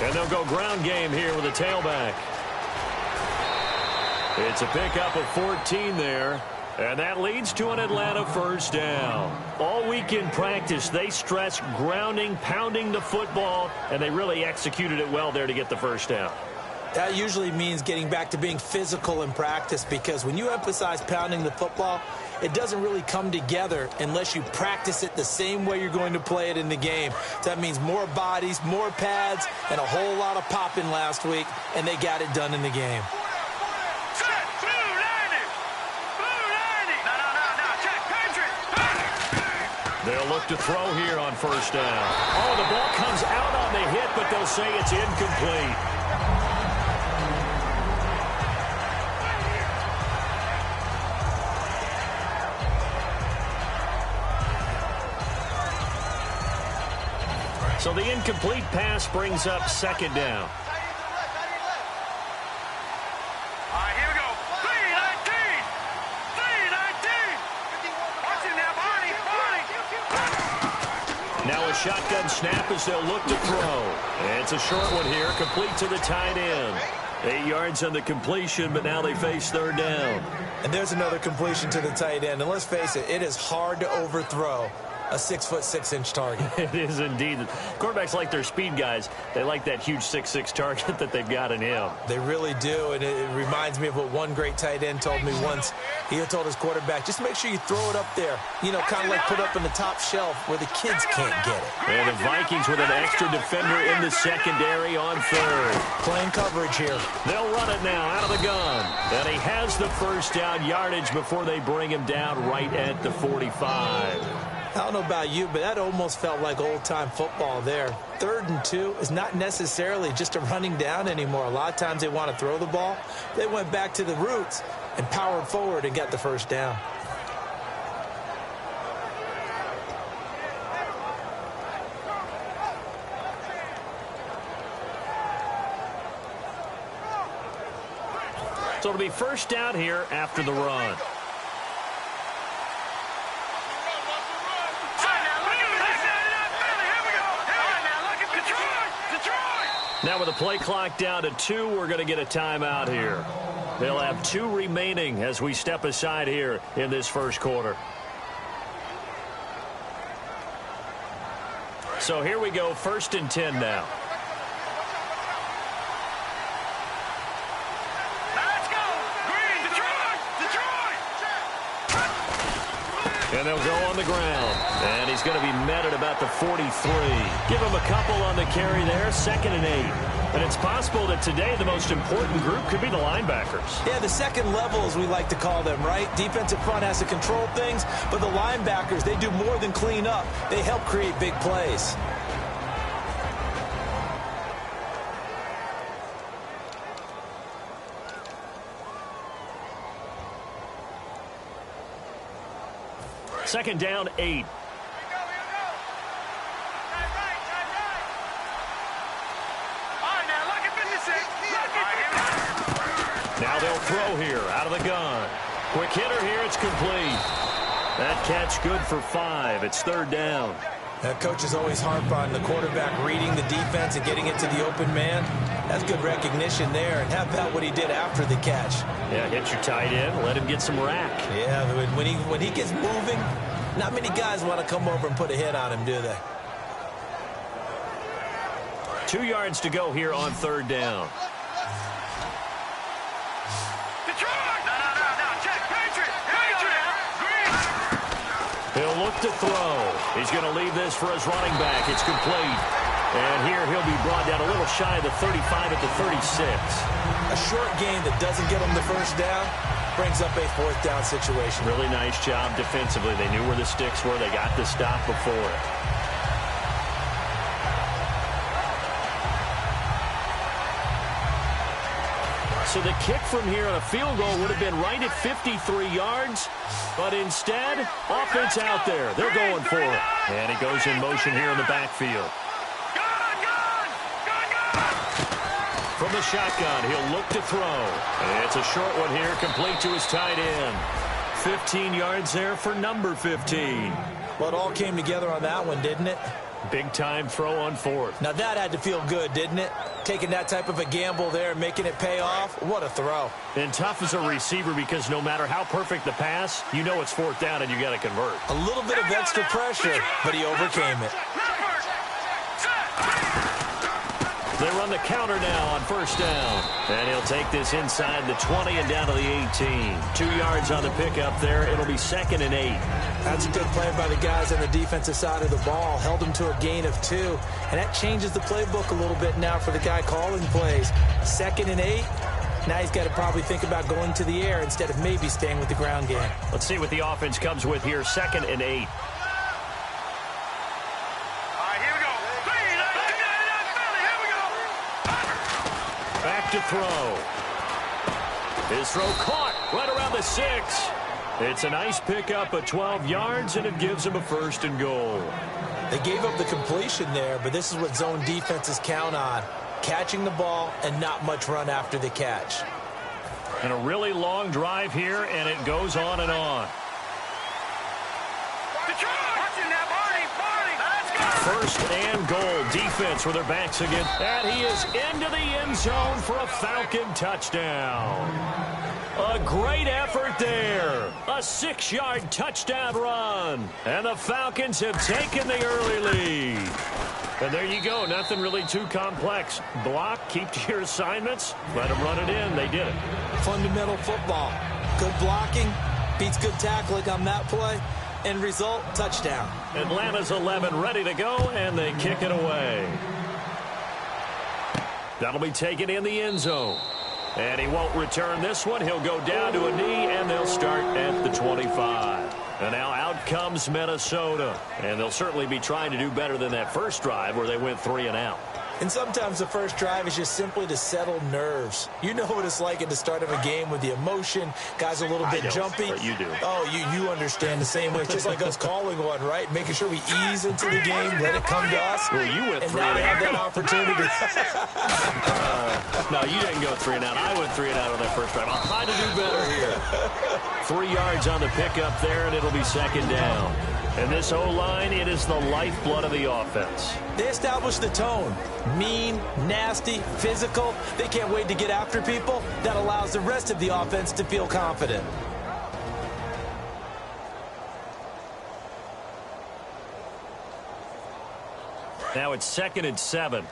And they'll go ground game here with a tailback. It's a pickup of 14 there. And that leads to an Atlanta first down. All week in practice, they stressed grounding, pounding the football, and they really executed it well there to get the first down. That usually means getting back to being physical in practice, because when you emphasize pounding the football, it doesn't really come together unless you practice it the same way you're going to play it in the game. That means more bodies, more pads, and a whole lot of popping last week, and they got it done in the game. They'll look to throw here on first down. Oh, the ball comes out on the hit, but they'll say it's incomplete. So the incomplete pass brings up second down. Now a shotgun snap as they'll look to throw. It's a short one here, complete to the tight end. 8 yards on the completion, but now they face third down. And there's another completion to the tight end. And let's face it, it is hard to overthrow a 6'6" target. It is indeed. Quarterbacks like their speed guys. They like that huge 6'6" target that they've got in him. They really do, and it reminds me of what one great tight end told me once. He had told his quarterback, just make sure you throw it up there. You know, kind of like put up in the top shelf where the kids can't get it. And the Vikings with an extra defender in the secondary on third. Playing coverage here. They'll run it now out of the gun. And he has the first down yardage before they bring him down right at the 45. I don't know about you, but that almost felt like old-time football there. 3rd and 2 is not necessarily just a running down anymore. A lot of times they want to throw the ball. They went back to the roots and powered forward and got the first down. So it'll be first down here after the run. Now with the play clock down to 2, we're going to get a timeout here. They'll have 2 remaining as we step aside here in this first quarter. So here we go, 1st and 10 now. Let's go! Green! Detroit! And they'll go on the ground. And he's going to be met at about the 43. Give him a couple on the carry there, 2nd and 8. And it's possible that today the most important group could be the linebackers. Yeah, the second level, as we like to call them, right? Defensive front has to control things, but the linebackers, they do more than clean up. They help create big plays. Second down, 8. Now they'll throw here out of the gun. Quick hitter here, it's complete. That catch good for 5. It's 3rd down. That coach is always harp on the quarterback reading the defense and getting it to the open man. That's good recognition there. And how about what he did after the catch? Yeah, hit your tight end, let him get some rack. Yeah, when he gets moving, not many guys want to come over and put a hit on him, do they? 2 yards to go here on 3rd down. He'll look to throw. He's going to leave this for his running back. It's complete. And here he'll be brought down a little shy of the 35 at the 36. A short gain that doesn't get him the first down brings up a 4th down situation. Really nice job defensively. They knew where the sticks were. They got the stop before it. So the kick from here on a field goal would have been right at 53 yards. But instead, offense out there. They're going for it. And he goes in motion here in the backfield. From the shotgun, he'll look to throw. And it's a short one here, complete to his tight end. 15 yards there for number 15. Well, it all came together on that one, didn't it? Big-time throw on fourth. Now that had to feel good, didn't it? Taking that type of a gamble there and making it pay off. What a throw. And tough as a receiver because no matter how perfect the pass, you know it's fourth down and you got to convert. A little bit of extra pressure, but he overcame it. They run the counter now on first down. And he'll take this inside the 20 and down to the 18. 2 yards on the pickup there. It'll be 2nd and 8. That's a good play by the guys on the defensive side of the ball. Held them to a gain of 2. And that changes the playbook a little bit now for the guy calling plays. 2nd and 8. Now he's got to probably think about going to the air instead of maybe staying with the ground game. Let's see what the offense comes with here. 2nd and 8. Back to throw. His throw caught right around the 6. It's a nice pickup of 12 yards, and it gives him a 1st and goal. They gave up the completion there, but this is what zone defenses count on. Catching the ball and not much run after the catch. And a really long drive here, and it goes on and on. First and goal. Defense with their backs against. And he is into the end zone for a Falcon touchdown. A great effort there. A 6-yard touchdown run. And the Falcons have taken the early lead. And there you go. Nothing really too complex. Block, keep to your assignments, let them run it in. They did it. Fundamental football. Good blocking beats good tackling on that play. End result, touchdown. Atlanta's 11 ready to go, and they kick it away. That'll be taken in the end zone. And he won't return this one. He'll go down to a knee, and they'll start at the 25. And now out comes Minnesota. And they'll certainly be trying to do better than that first drive where they went 3 and out. And sometimes the first drive is just simply to settle nerves. You know what it's like at the start of a game with the emotion. Guys are a little bit jumpy. But you do. Oh, you understand the same way. It's just like us calling one, right? Making sure we ease into the game, let it come to us. Well, you went 3 and now and we have that opportunity. No, you didn't go 3 and out. I went 3 and out on that first drive. I'll try to do better here. 3 yards on the pickup there, and it'll be 2nd down. And this O-line, it is the lifeblood of the offense. They establish the tone. Mean, nasty, physical. They can't wait to get after people. That allows the rest of the offense to feel confident. Now it's 2nd and 7.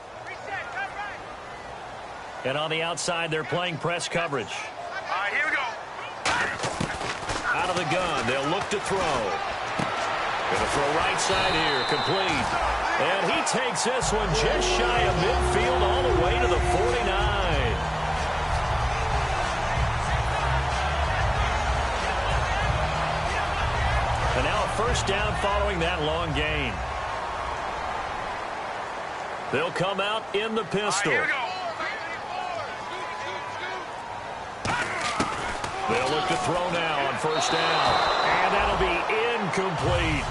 And on the outside, they're playing press coverage. All right, here we go. Out of the gun, they'll look to throw. Going to throw right side here, complete. And he takes this one just shy of midfield all the way to the 49. And now a first down following that long gain. They'll come out in the pistol. Here we go. They'll look to throw now on first down. And that'll be incomplete.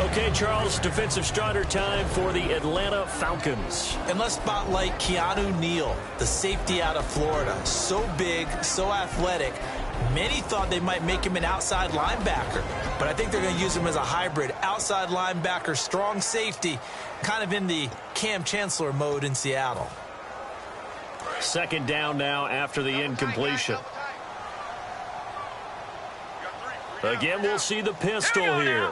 Okay, Charles, defensive starter time for the Atlanta Falcons. And let's spotlight Keanu Neal, the safety out of Florida. So big, so athletic. Many thought they might make him an outside linebacker, but I think they're going to use him as a hybrid. Outside linebacker, strong safety, kind of in the Cam Chancellor mode in Seattle. 2nd down now after the incompletion. Again, we'll see the pistol here.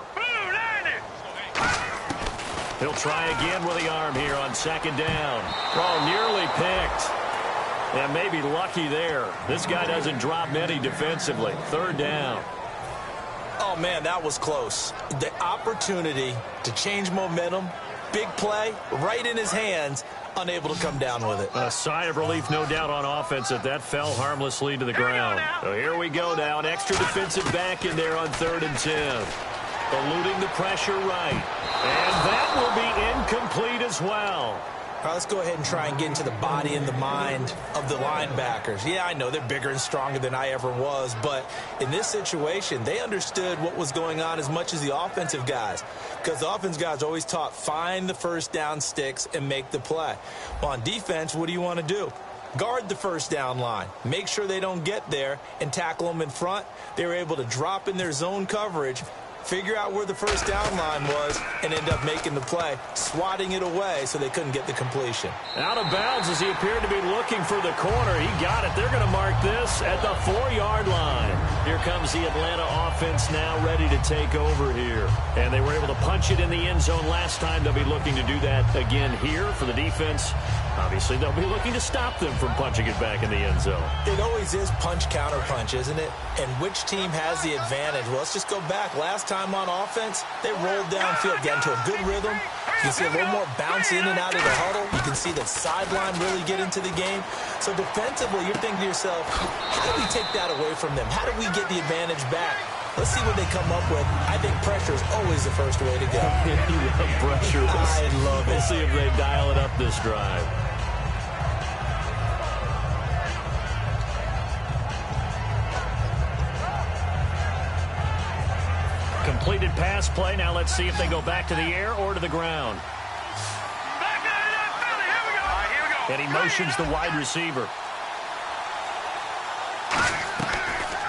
He'll try again with the arm here on 2nd down. Oh, nearly picked. And maybe lucky there. This guy doesn't drop many defensively. 3rd down. Oh, man, that was close. The opportunity to change momentum, big play, right in his hands, unable to come down with it. A sigh of relief, no doubt, on offense that fell harmlessly to the ground. So here we go now. An extra defensive back in there on 3rd and 10. Eluding the pressure right. And that will be incomplete as well. All right, let's go ahead and try and get into the body and the mind of the linebackers. Yeah, I know they're bigger and stronger than I ever was, but in this situation, they understood what was going on as much as the offensive guys, because the offensive guys are always taught, find the first down sticks and make the play. Well, on defense, what do you want to do? Guard the first down line. Make sure they don't get there and tackle them in front. They were able to drop in their zone coverage, figure out where the first down line was, and end up making the play, swatting it away so they couldn't get the completion. Out of bounds as he appeared to be looking for the corner. He got it. They're going to mark this at the 4-yard line. Here comes the Atlanta offense now ready to take over here. And they were able to punch it in the end zone last time. They'll be looking to do that again here for the defense. Obviously, they'll be looking to stop them from punching it back in the end zone. It always is punch-counter-punch, isn't it? And which team has the advantage? Well, let's just go back. Last time on offense, they rolled downfield, got into a good rhythm. You can see a little more bounce in and out of the huddle. You can see the sideline really get into the game. So defensively, you're thinking to yourself, how do we take that away from them? How do we get the advantage back? Let's see what they come up with. I think pressure is always the first way to go. You love pressure. I love it. We'll see if they dial it up this drive. Completed pass play. Now let's see if they go back to the air or to the ground. And he motions the wide receiver.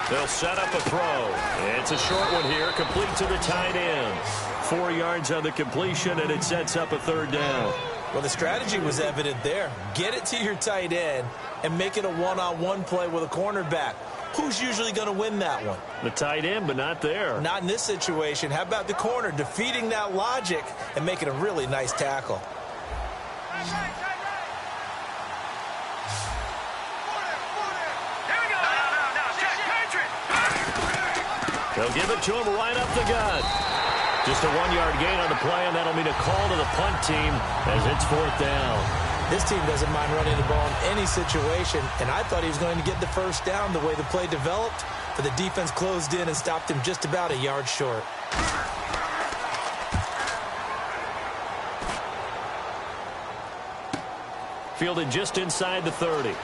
They'll set up a throw. It's a short one here, complete to the tight end. 4 yards on the completion, and it sets up a third down. Well, the strategy was evident there. Get it to your tight end and make it a one-on-one play with a cornerback. Who's usually going to win that one? The tight end, but not there. Not in this situation. How about the corner defeating that logic and making a really nice tackle? They'll give it to him right up the gut. Just a 1-yard gain on the play, and that'll mean a call to the punt team as it's 4th down. This team doesn't mind running the ball in any situation, and I thought he was going to get the first down the way the play developed, but the defense closed in and stopped him just about a yard short. Fielded just inside the 30.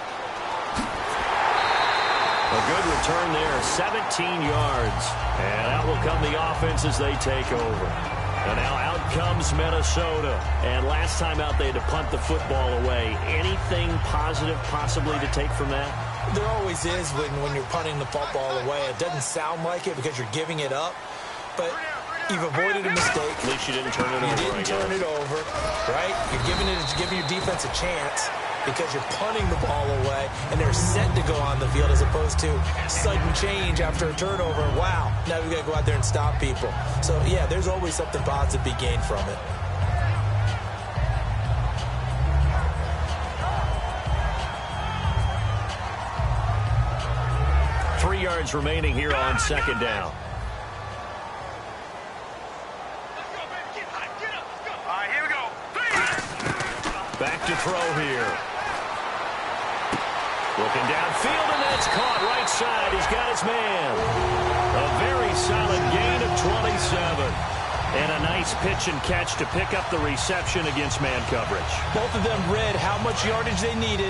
A good return there, 17 yards. And out will come the offense as they take over. And now out comes Minnesota. And last time out, they had to punt the football away. Anything positive possibly to take from that? There always is when you're punting the football away. It doesn't sound like it because you're giving it up. But you've avoided a mistake. At least you didn't turn it over. You didn't turn it over, right? You're giving your defense a chance because you're punting the ball away, and they're set to go on the field as opposed to sudden change after a turnover. Wow, now we've got to go out there and stop people. So, yeah, there's always something positive to be gained from it. Three yards remaining here on second down. Here we go. Back to throw here. Looking downfield, and that's caught right side. He's got his man. A very solid gain of 27. And a nice pitch and catch to pick up the reception against man coverage. Both of them read how much yardage they needed,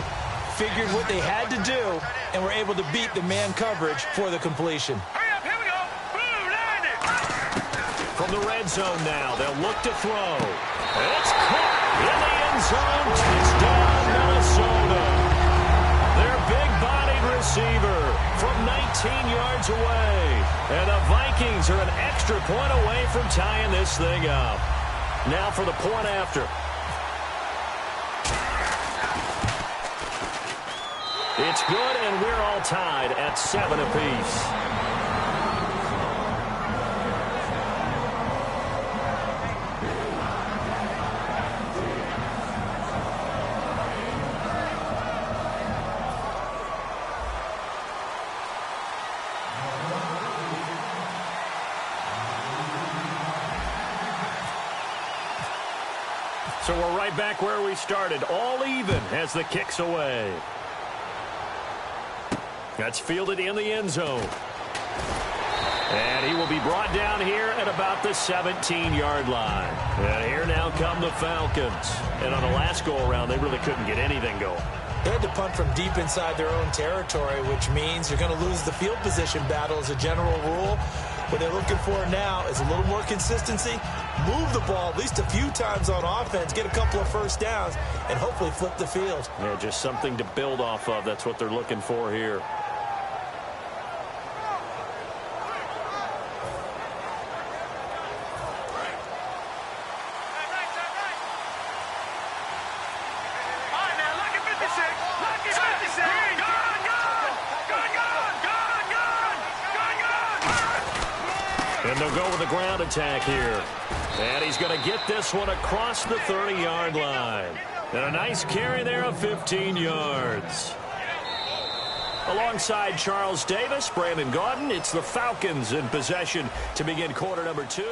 figured what they had to do, and were able to beat the man coverage for the completion. Hurry up, here we go. Boom, land it. From the red zone now, they'll look to throw. It's caught in the end zone. Touchdown, Minnesota. Their big-bodied receiver from 19 yards away. And the Vikings are an extra point away from tying this thing up. Now for the point after. It's good, and we're all tied at 7 apiece. So we're right back where we started, all even as the kick's away. That's fielded in the end zone. And he will be brought down here at about the 17-yard line. And here now come the Falcons. And on the last go-around, they really couldn't get anything going. They had to punt from deep inside their own territory, which means you're going to lose the field position battle as a general rule. What they're looking for now is a little more consistency, move the ball at least a few times on offense, get a couple of first downs, and hopefully flip the field. Yeah, just something to build off of. That's what they're looking for here. And they'll go with the ground attack here. And he's going to get this one across the 30-yard line. And a nice carry there of 15 yards. Alongside Charles Davis, Brandon Gaudin, it's the Falcons in possession to begin quarter number 2.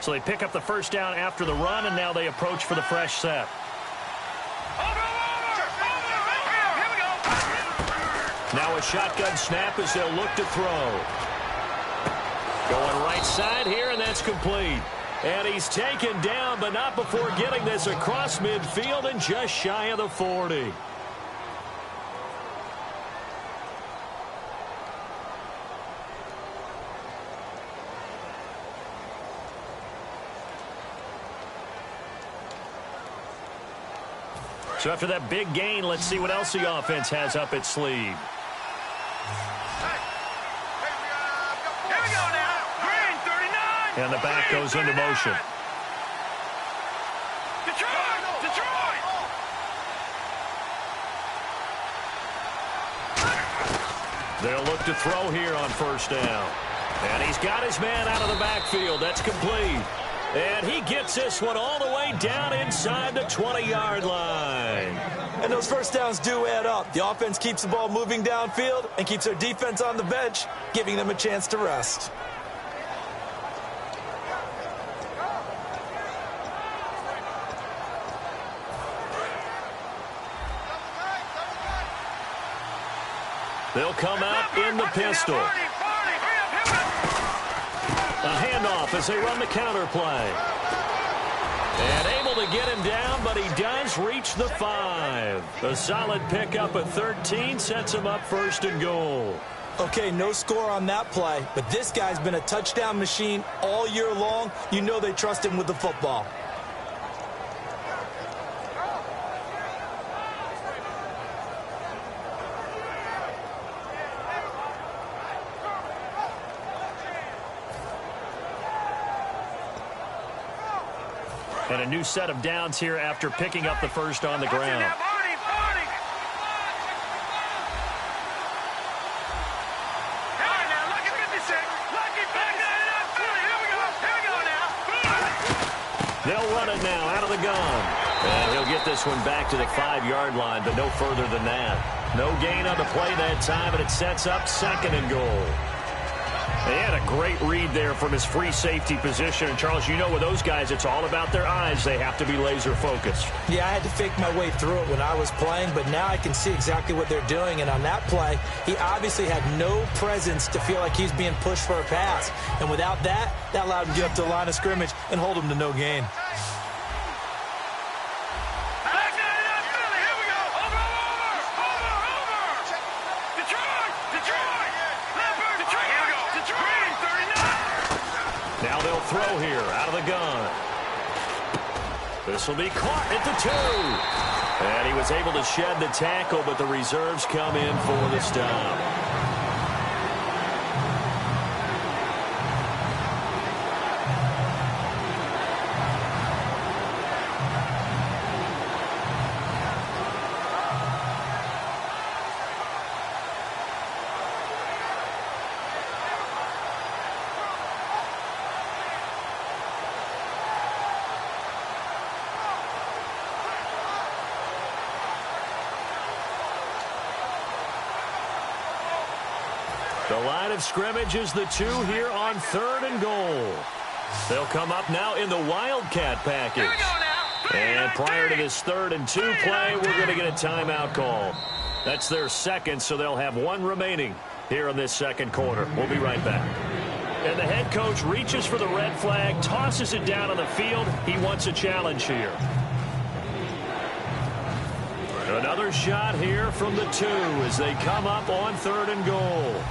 So they pick up the first down after the run, and now they approach for the fresh set. Now a shotgun snap as they'll look to throw. Going right side here, and that's complete. And he's taken down, but not before getting this across midfield and just shy of the 40. So after that big gain, let's see what else the offense has up its sleeve. Here we go now. Green, 39. And the back goes into motion. Detroit! Detroit! They'll look to throw here on first down. And he's got his man out of the backfield. That's complete. And he gets this one all the way down inside the 20-yard line. And those first downs do add up. The offense keeps the ball moving downfield and keeps their defense on the bench, giving them a chance to rest. They'll come out in the pistol. A handoff as they run the counter play. And able to get him down, but he does reach the 5. A solid pickup at 13 sets him up first and goal. Okay, no score on that play, but this guy's been a touchdown machine all year long. You know they trust him with the football. And a new set of downs here after picking up the first on the ground. They'll run it now out of the gun. And he'll get this one back to the 5-yard line, but no further than that. No gain on the play that time, and it sets up second and goal. He had a great read there from his free safety position. And, Charles, you know with those guys, it's all about their eyes. They have to be laser focused. Yeah, I had to fake my way through it when I was playing, but now I can see exactly what they're doing. And on that play, he obviously had no presence to feel like he's being pushed for a pass. And without that, that allowed him to get up to the line of scrimmage and hold him to no gain. Throw here out of the gun. This will be caught at the 2. And he was able to shed the tackle, but the reserves come in for the stop. The line of scrimmage is the 2 here on 3rd and goal. They'll come up now in the Wildcat package. And prior to this 3rd and 2 play, we're going to get a timeout call. That's their second, so they'll have 1 remaining here in this second quarter. We'll be right back. And the head coach reaches for the red flag, tosses it down on the field. He wants a challenge here. Another shot here from the 2 as they come up on 3rd and goal.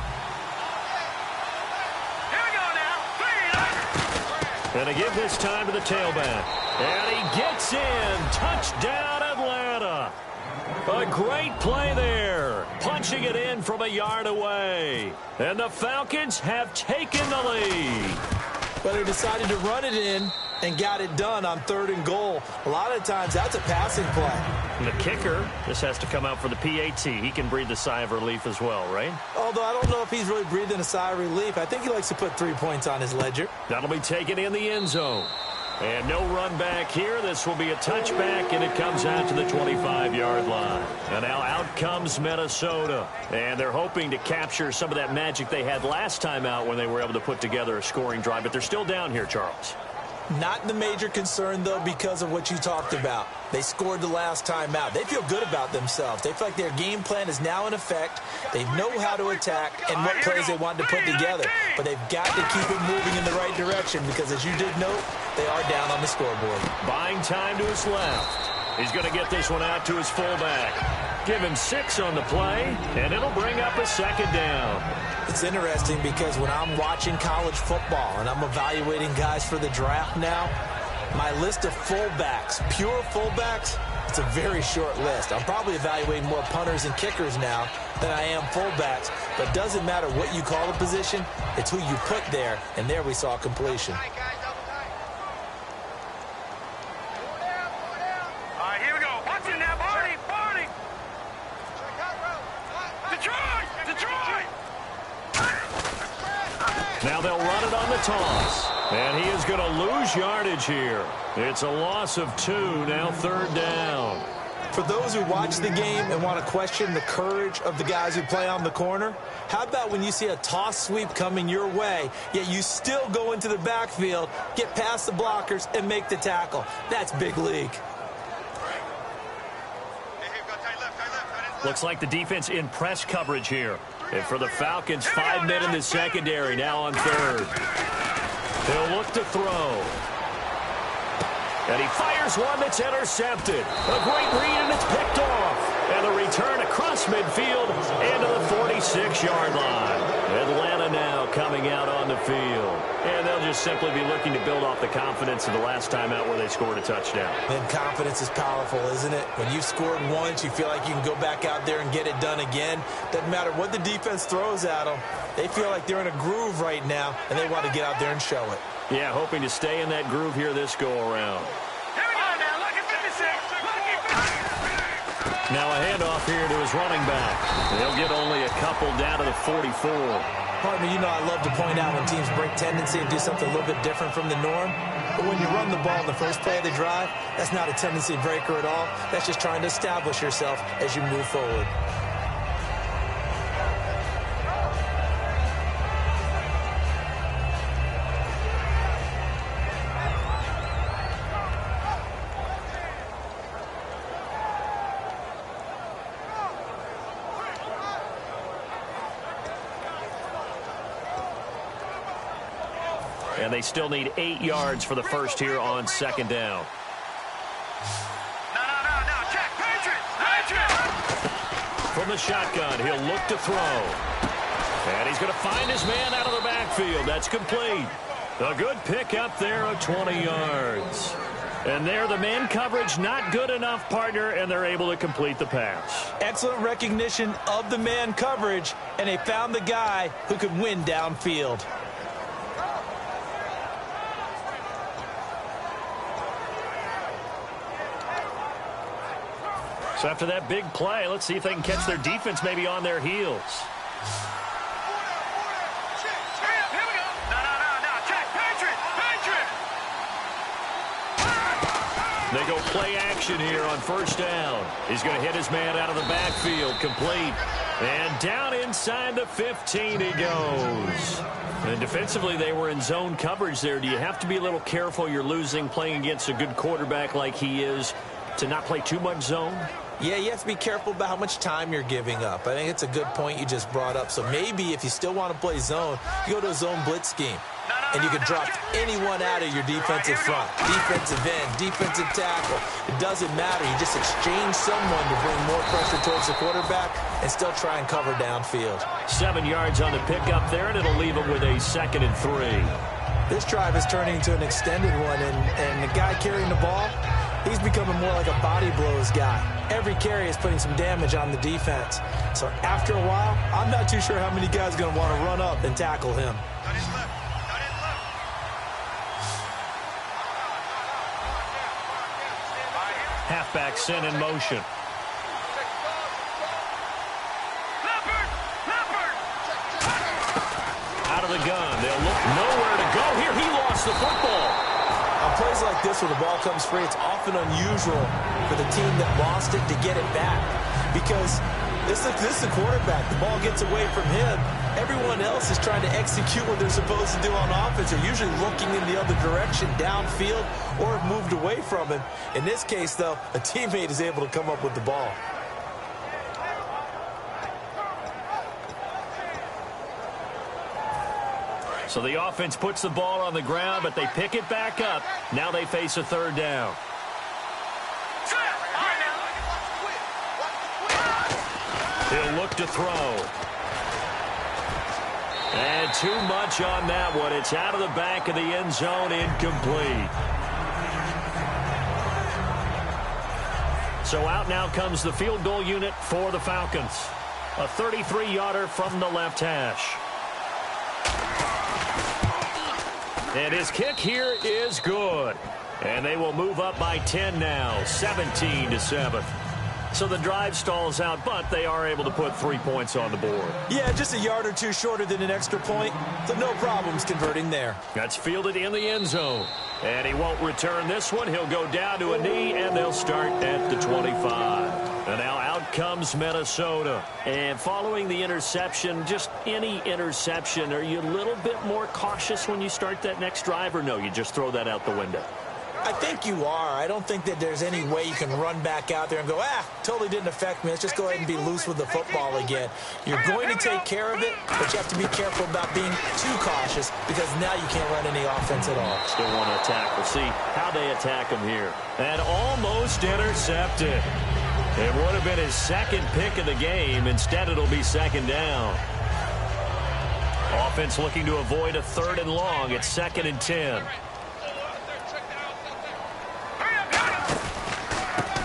And they give this time to the tailback. And he gets in. Touchdown, Atlanta. A great play there. Punching it in from a yard away. And the Falcons have taken the lead. But they decided to run it in and got it done on 3rd and goal. A lot of times that's a passing play. And the kicker, this has to come out for the PAT. He can breathe a sigh of relief as well, right? Although I don't know if he's really breathing a sigh of relief. I think he likes to put 3 points on his ledger. That'll be taken in the end zone. And no run back here. This will be a touchback, and it comes out to the 25-yard line. And now out comes Minnesota. And they're hoping to capture some of that magic they had last time out when they were able to put together a scoring drive. But they're still down here, Charles. Not the major concern, though, because of what you talked about. They scored the last time out. They feel good about themselves. They feel like their game plan is now in effect. They know how to attack and what plays they want to put together. But they've got to keep it moving in the right direction because, as you did note, they are down on the scoreboard. Buying time to his left. He's going to get this one out to his fullback. Give him 6 on the play, and it'll bring up a 2nd down. It's interesting because when I'm watching college football and I'm evaluating guys for the draft now, my list of fullbacks, pure fullbacks, it's a very short list. I'm probably evaluating more punters and kickers now than I am fullbacks, but it doesn't matter what you call a position, it's who you put there, and there we saw completion. Now they'll run it on the toss. And he is going to lose yardage here. It's a loss of 2, now 3rd down. For those who watch the game and want to question the courage of the guys who play on the corner, how about when you see a toss sweep coming your way, yet you still go into the backfield, get past the blockers, and make the tackle? That's big league. Looks like the defense in press coverage here. And for the Falcons, 5 men in the secondary, now on 3rd. They'll look to throw. And he fires one that's intercepted. A great read, and it's picked off. And the return across midfield into the 46-yard line. Atlanta now coming out on the field. And they'll just simply be looking to build off the confidence of the last time out where they scored a touchdown. And confidence is powerful, isn't it? When you've scored once, you feel like you can go back out there and get it done again. Doesn't matter what the defense throws at them. They feel like they're in a groove right now, and they want to get out there and show it. Yeah, hoping to stay in that groove here this go-around. Now a handoff here to his running back. They'll get only a couple down to the 44. Partner, you know I love to point out when teams break tendency and do something a little bit different from the norm. But when you run the ball in the first play of the drive, that's not a tendency breaker at all. That's just trying to establish yourself as you move forward. And they still need 8 yards for the first here on 2nd down. No, check, Patriots! From the shotgun, he'll look to throw. And he's going to find his man out of the backfield. That's complete. A good pick up there of 20 yards. And there, the man coverage not good enough, partner, and they're able to complete the pass. Excellent recognition of the man coverage, and they found the guy who could win downfield. So after that big play, let's see if they can catch their defense maybe on their heels. Here we go. No, check, Patriots! They go play action here on 1st down. He's going to hit his man out of the backfield, complete. And down inside the 15 he goes. And defensively, they were in zone coverage there. Do you have to be a little careful you're losing playing against a good quarterback like he is to not play too much zone? Yeah, you have to be careful about how much time you're giving up. I think it's a good point you just brought up. So maybe if you still want to play zone, you go to a zone blitz scheme. And you can drop anyone out of your defensive front. Defensive end, defensive tackle. It doesn't matter. You just exchange someone to bring more pressure towards the quarterback and still try and cover downfield. 7 yards on the pickup there, and it'll leave them with a 2nd and 3. This drive is turning into an extended one, and the guy carrying the ball, he's becoming more like a body blows guy. Every carry is putting some damage on the defense. So after a while, I'm not too sure how many guys are going to want to run up and tackle him. Halfback sent in motion. Out of the gun. They'll look nowhere to go here. He lost the football. On plays like this where the ball comes free, it's often unusual for the team that lost it to get it back. Because this is the quarterback. The ball gets away from him. Everyone else is trying to execute what they're supposed to do on offense. They're usually looking in the other direction, downfield, or have moved away from him. In this case, though, a teammate is able to come up with the ball. So the offense puts the ball on the ground, but they pick it back up. Now they face a third down. He'll look to throw. And too much on that one. It's out of the back of the end zone, incomplete. So out now comes the field goal unit for the Falcons. A 33-yarder from the left hash. And his kick here is good. And they will move up by 10 now, 17-7. So the drive stalls out, but they are able to put 3 points on the board. Yeah, just a yard or two shorter than an extra point, so no problems converting there. That's fielded in the end zone. And he won't return this one. He'll go down to a knee, and they'll start at the 25. And now out comes Minnesota. And following the interception, just any interception, are you a little bit more cautious when you start that next drive, or no, you just throw that out the window? I think you are. I don't think that there's any way you can run back out there and go, totally didn't affect me. Let's just go ahead and be loose with the football again. You're going to take care of it, but you have to be careful about being too cautious because now you can't run any offense at all. Still want to attack. We'll see how they attack him here. And almost intercepted. It would have been his second pick of the game. Instead, it'll be second down. Offense looking to avoid a third and long. It's 2nd and 10.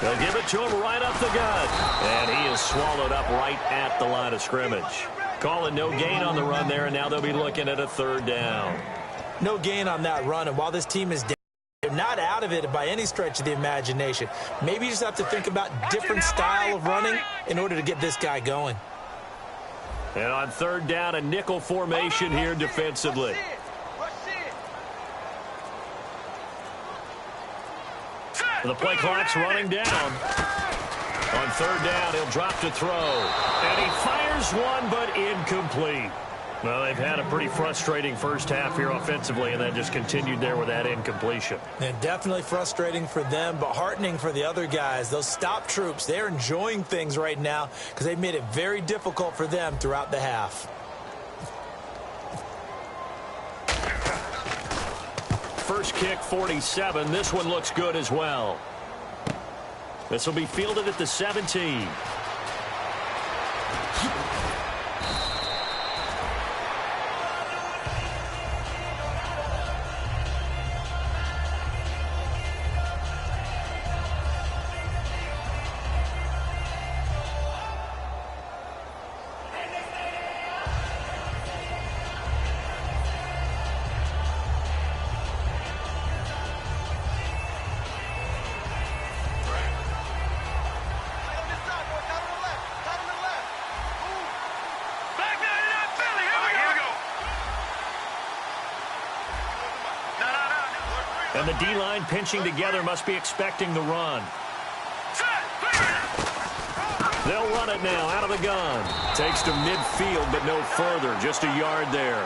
They'll give it to him right up the gut. And he is swallowed up right at the line of scrimmage. Calling no gain on the run there, and now they'll be looking at a third down. No gain on that run, and while this team is down, they're not out of it by any stretch of the imagination. Maybe you just have to think about different style of running in order to get this guy going. And on third down, a nickel formation here defensively. The play clock's running down. On third down, he'll drop to throw. And he fires one, but incomplete. Well, they've had a pretty frustrating first half here offensively, and that just continued there with that incompletion. And definitely frustrating for them, but heartening for the other guys. Those stop troops, they're enjoying things right now because they've made it very difficult for them throughout the half. First kick, 47. This one looks good as well. This will be fielded at the 17. And the D-line pinching together must be expecting the run. They'll run it now out of the gun. Takes to midfield, but no further. Just a yard there.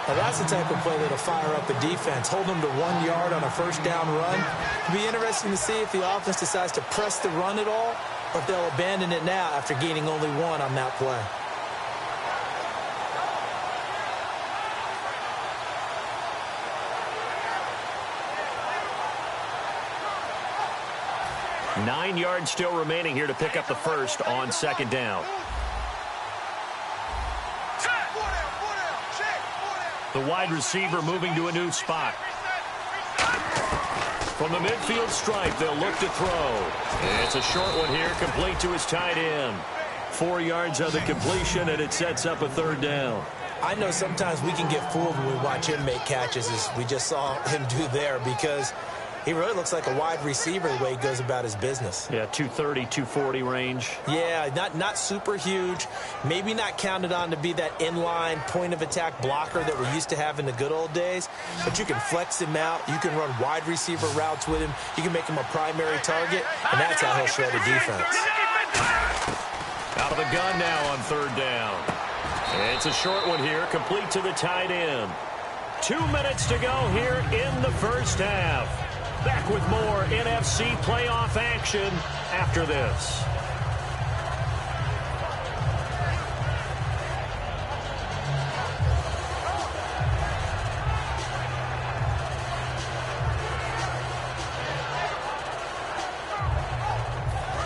Now that's the type of play that'll fire up a defense. Hold them to 1 yard on a first down run. It'll be interesting to see if the offense decides to press the run at all or if they'll abandon it now after gaining only 1 on that play. Nine yards still remaining here to pick up the first on second down. The wide receiver moving to a new spot. From the midfield stripe, they'll look to throw. It's a short one here, complete to his tight end. 4 yards on the completion, and it sets up a third down. I know sometimes we can get fooled when we watch him make catches, as we just saw him do there, because He really looks like a wide receiver the way he goes about his business. Yeah, 230, 240 range. Yeah, not super huge. Maybe not counted on to be that inline point-of-attack blocker that we used to have in the good old days. But you can flex him out. You can run wide receiver routes with him. You can make him a primary target, and that's how he'll shred a defense. Out of the gun now on third down. It's a short one here, complete to the tight end. 2 minutes to go here in the first half. Back with more NFC playoff action after this.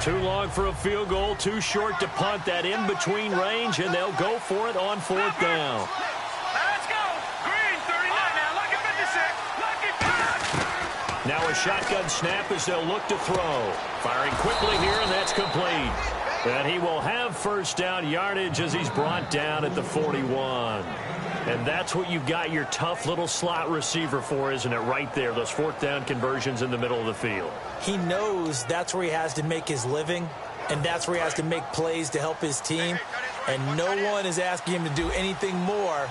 Too long for a field goal, too short to punt. That in-between range, and they'll go for it on fourth down. Let's go. Green, 39 now. Lucky 56. Lucky 5. Now a shotgun snap as they'll look to throw. Firing quickly here, and that's complete. And he will have first down yardage as he's brought down at the 41. And that's what you've got your tough little slot receiver for, isn't it? Right there, those fourth down conversions in the middle of the field. He knows that's where he has to make his living, and that's where he has to make plays to help his team. And no one is asking him to do anything more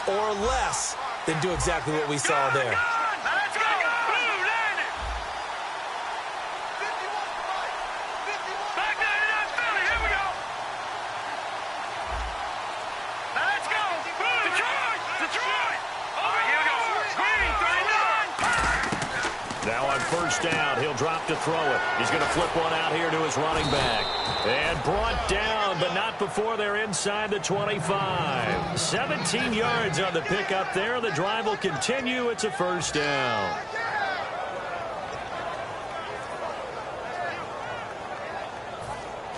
or less than do exactly what we saw there. Let's go. Blue landed. Back 99 Philly. Here we go. Let's go. Blue. Detroit. Detroit. Over here we go. Green, 39. Now on first down, he'll drop to throw it. He's going to flip one out here to his running back. And brought down, but not before they're inside the 25. 17 yards on the pickup there. The drive will continue. It's a first down.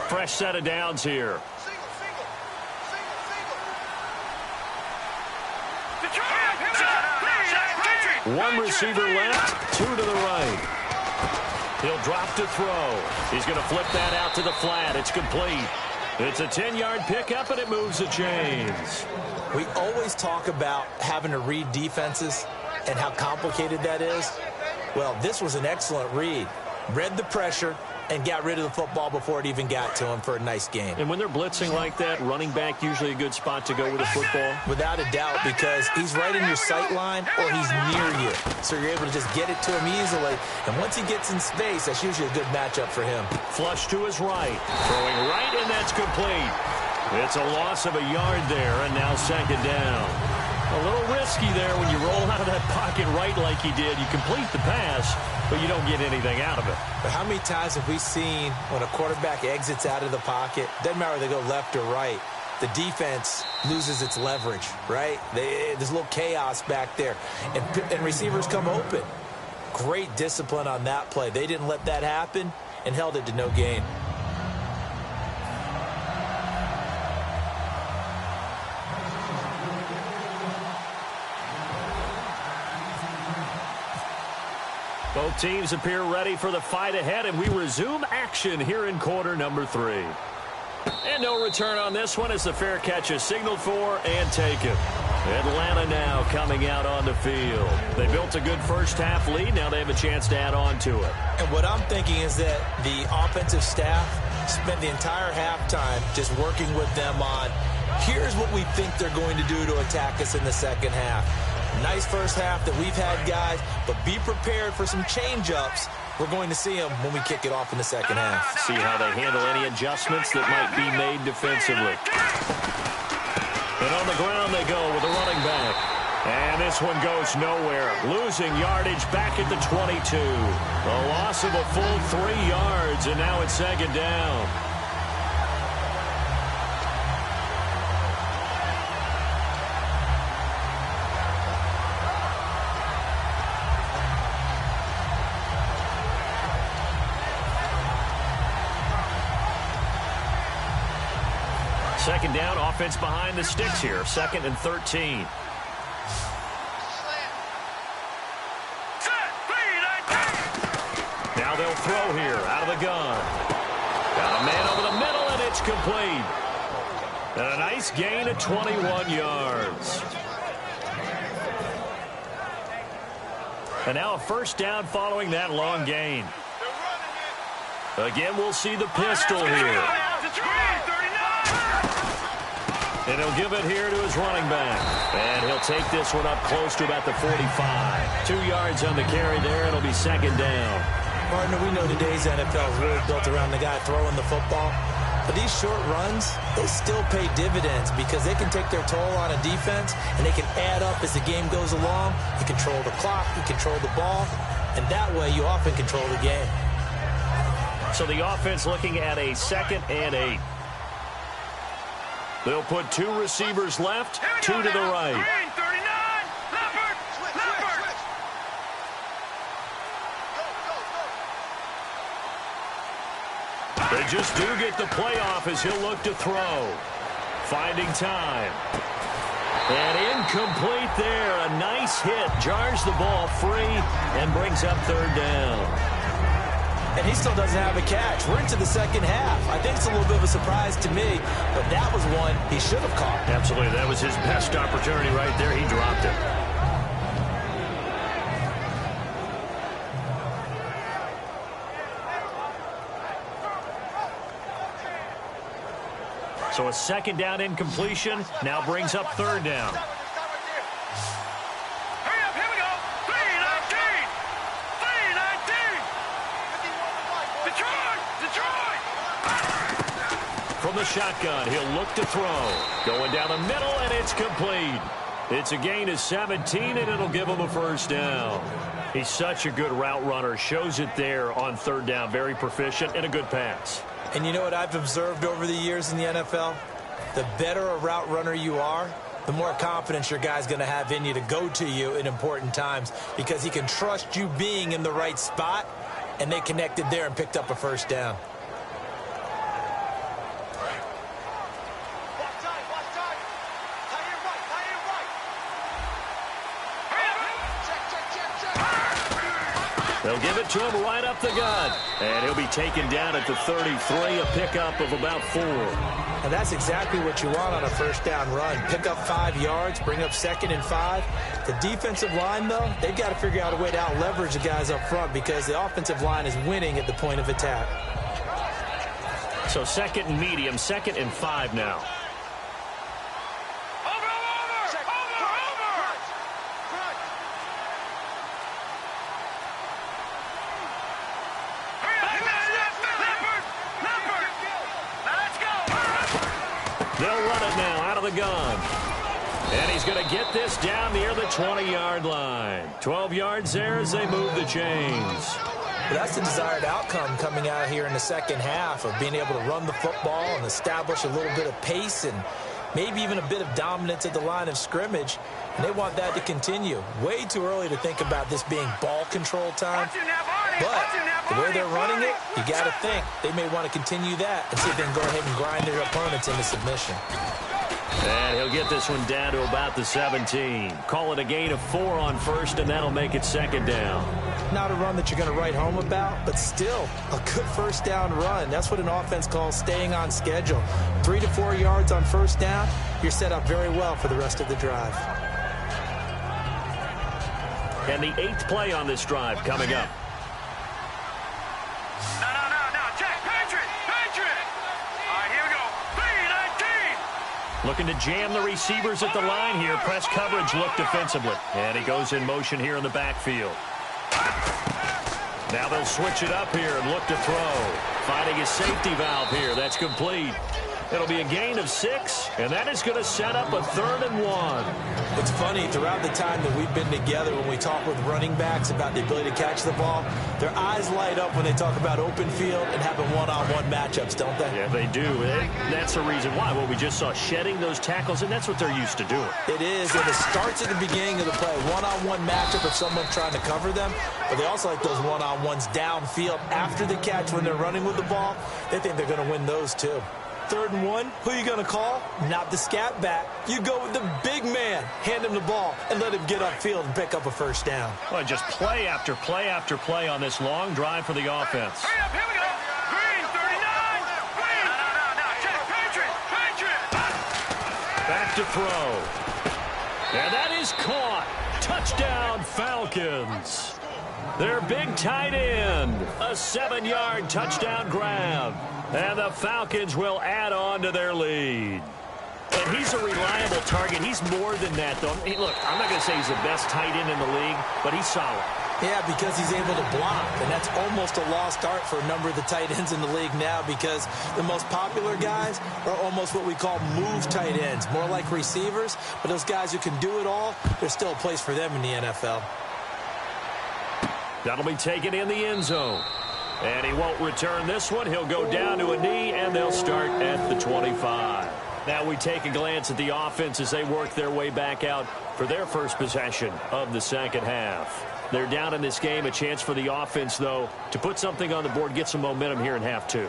Fresh set of downs here. Detroit. Here we go. One receiver left, two to the right. He'll drop to throw. He's going to flip that out to the flat. It's complete. It's a 10-yard pickup, and it moves the chains. We always talk about having to read defenses and how complicated that is. Well, this was an excellent read. Read the pressure and got rid of the football before it even got to him for a nice game. And when they're blitzing like that, running back usually a good spot to go with the football? Without a doubt, because he's right in your sight line or he's near you. So you're able to just get it to him easily. And once he gets in space, that's usually a good matchup for him. Flush to his right. Throwing right, and that's complete. It's a loss of a yard there, and now second down. A little risky there when you roll out of that pocket right like he did. You complete the pass, but you don't get anything out of it. But how many times have we seen when a quarterback exits out of the pocket, doesn't matter whether they go left or right, the defense loses its leverage, right? There's a little chaos back there, and receivers come open. Great discipline on that play. They didn't let that happen and held it to no gain. Both teams appear ready for the fight ahead, and we resume action here in quarter number 3. And no return on this one as the fair catch is signaled for and taken. Atlanta now coming out on the field. They built a good first half lead. Now they have a chance to add on to it. And what I'm thinking is that the offensive staff spent the entire halftime just working with them on, here's what we think they're going to do to attack us in the second half. Nice first half that we've had, guys, but be prepared for some change-ups. We're going to see them when we kick it off in the second half. See how they handle any adjustments that might be made defensively. And on the ground they go with the running back. And this one goes nowhere. Losing yardage back at the 22. A loss of a full 3 yards, and now it's second down. Second down, offense behind the sticks here. 2nd and 13. Now they'll throw here out of the gun. Got a man over the middle, and it's complete. And a nice gain of 21 yards. And now a first down following that long gain. Again, we'll see the pistol here. And he'll give it here to his running back. And he'll take this one up close to about the 45. 2 yards on the carry there. It'll be second down. Partner, we know today's NFL is really built around the guy throwing the football. But these short runs, they still pay dividends because they can take their toll on a defense and they can add up as the game goes along. You control the clock, you control the ball, and that way you often control the game. So the offense looking at a 2nd and 8. They'll put 2 receivers left, 2 to the right. They just do get the playoff as he'll look to throw. Finding time. And incomplete there. A nice hit. Jars the ball free and brings up 3rd down. And he still doesn't have a catch. We're into the second half. I think it's a little bit of a surprise to me, but that was one he should have caught. Absolutely. That was his best opportunity right there. He dropped it. So a 2nd down incompletion now brings up 3rd down. Hurry up, here we go. 3-19. 3-19. Detroit. From the shotgun, he'll look to throw. Going down the middle, and it's complete. It's a gain of 17, and it'll give him a first down. He's such a good route runner. Shows it there on 3rd down. Very proficient and a good pass. And you know what I've observed over the years in the NFL? The better a route runner you are, the more confidence your guy's going to have in you to go to you in important times because he can trust you being in the right spot, and they connected there and picked up a first down. They'll give it to him right up the gut. And he'll be taken down at the 33, a pickup of about 4. And that's exactly what you want on a first down run. Pick up 5 yards, bring up 2nd and 5. The defensive line, though, they've got to figure out a way to out-leverage the guys up front because the offensive line is winning at the point of attack. So 2nd and medium, 2nd and 5 now. They'll run it now out of the gun. And he's going to get this down near the 20-yard line. 12 yards there as they move the chains. But that's the desired outcome coming out here in the second half of being able to run the football and establish a little bit of pace and maybe even a bit of dominance at the line of scrimmage. And they want that to continue. Way too early to think about this being ball control time. But the way they're running it, you got to think they may want to continue that and see if they can go ahead and grind their opponents into submission. And he'll get this one down to about the 17. Call it a gain of 4 on 1st, and that'll make it 2nd down. Not a run that you're going to write home about, but still a good first down run. That's what an offense calls staying on schedule. 3 to 4 yards on first down, you're set up very well for the rest of the drive. And the 8th play on this drive coming up. Looking to jam the receivers at the line here. Press coverage look defensively. And he goes in motion here in the backfield. Now they'll switch it up here and look to throw. Finding his safety valve here. That's complete. It'll be a gain of 6, and that is going to set up a 3rd and 1. It's funny, throughout the time that we've been together, when we talk with running backs about the ability to catch the ball, their eyes light up when they talk about open field and having one-on-one matchups, don't they? Yeah, they do. That's the reason why. Well, we just saw shedding those tackles, and that's what they're used to doing. It is, and it starts at the beginning of the play. One-on-one matchup if someone's trying to cover them, but they also like those one-on-ones downfield after the catch when they're running with the ball. They think they're going to win those, too. 3rd and 1, who are you going to call? Not the scat back. You go with the big man. Hand him the ball and let him get upfield and pick up a first down. Well, just play after play after play on this long drive for the offense. Hurry up, here we go. Green, 39. Green. No. Check. Patriot. Back to throw. And that is caught. Touchdown, Falcons. Their big tight end. A 7-yard touchdown grab. And the Falcons will add on to their lead. And he's a reliable target. He's more than that, though. Hey, look, I'm not going to say he's the best tight end in the league, but he's solid. Yeah, because he's able to block, and that's almost a lost art for a number of the tight ends in the league now, because the most popular guys are almost what we call move tight ends, more like receivers, but those guys who can do it all, there's still a place for them in the NFL. That'll be taken in the end zone. And he won't return this one. He'll go down to a knee, and they'll start at the 25. Now we take a glance at the offense as they work their way back out for their first possession of the second half. They're down in this game. A chance for the offense, though, to put something on the board, get some momentum here in half two.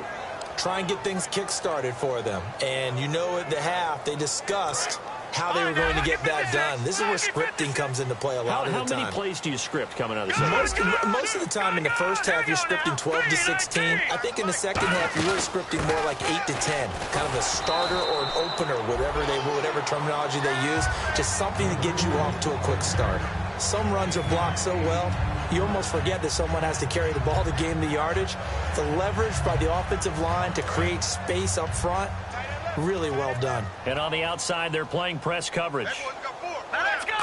Try and get things kick-started for them. And you know at the half, they discussed how they were going to get that done. This is where scripting comes into play a lot of the time. How many plays do you script coming out of the second? Most of the time in the first half, you're scripting 12 to 16. I think in the second half, you're really scripting more like 8 to 10. Kind of a starter or an opener, whatever terminology they use. Just something to get you off to a quick start. Some runs are blocked so well, you almost forget that someone has to carry the ball to gain the yardage. The leverage by the offensive line to create space up front, really well done. And on the outside, they're playing press coverage. Let's go.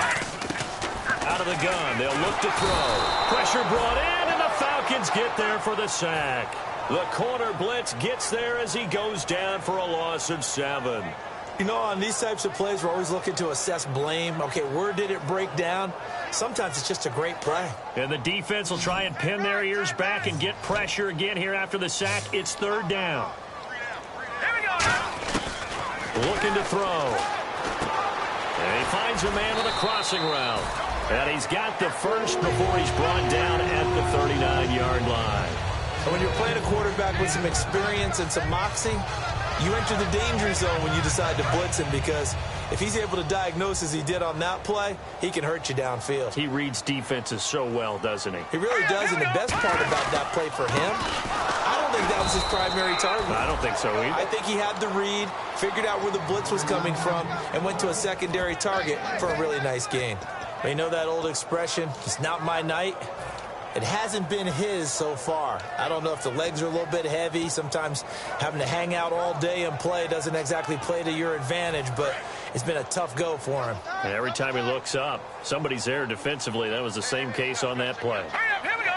Out of the gun, they'll look to throw. Pressure brought in, and the Falcons get there for the sack. The corner blitz gets there as he goes down for a loss of 7. You know, on these types of plays, we're always looking to assess blame. Okay, where did it break down? Sometimes it's just a great play. And the defense will try and pin their ears back and get pressure again here after the sack. It's third down. Here we go now. Looking to throw. And he finds a man with a crossing route. And he's got the first before he's brought down at the 39-yard line. And when you're playing a quarterback with some experience and some moxie, you enter the danger zone when you decide to blitz him, because if he's able to diagnose as he did on that play, he can hurt you downfield. He reads defenses so well, doesn't he? He really does, and the best part about that play for him, I don't think that was his primary target. I don't think so either. I think he had the read, figured out where the blitz was coming from, and went to a secondary target for a really nice gain. But you know that old expression, it's not my night? It hasn't been his so far. I don't know if the legs are a little bit heavy. Sometimes having to hang out all day and play doesn't exactly play to your advantage, but it's been a tough go for him. And every time he looks up, somebody's there defensively. That was the same case on that play. Hurry up, here we go.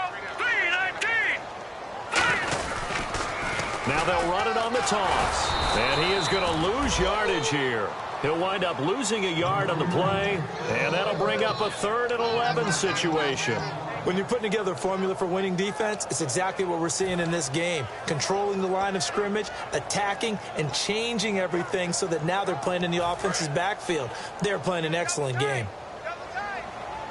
3-19. Now they'll run it on the toss. And he is going to lose yardage here. He'll wind up losing a yard on the play, and that'll bring up a 3rd and 11 situation. When you're putting together a formula for winning defense, it's exactly what we're seeing in this game. Controlling the line of scrimmage, attacking, and changing everything so that now they're playing in the offense's backfield. They're playing an excellent game.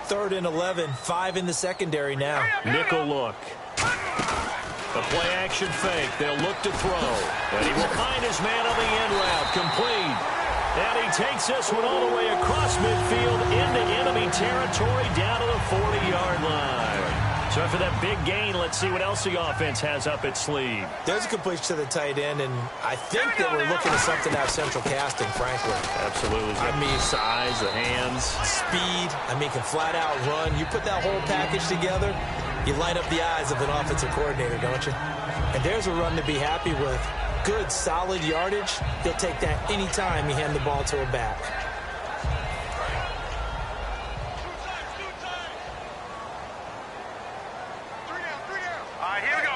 3rd and 11, 5 in the secondary now. Nickel look. The play-action fake. They'll look to throw. And he will find his man on the end route. Complete. And he takes this one all the way across midfield into enemy territory down to the 40-yard line. So after that big gain, let's see what else the offense has up its sleeve. There's a completion to the tight end, and I think that we're looking at something out of central casting, frankly. Absolutely. I mean, size, the hands. Speed. I mean, can flat out run. You put that whole package together, you line up the eyes of an offensive coordinator, don't you? And there's a run to be happy with. Good, solid yardage. He'll take that anytime you hand the ball to a back. All right, here we go.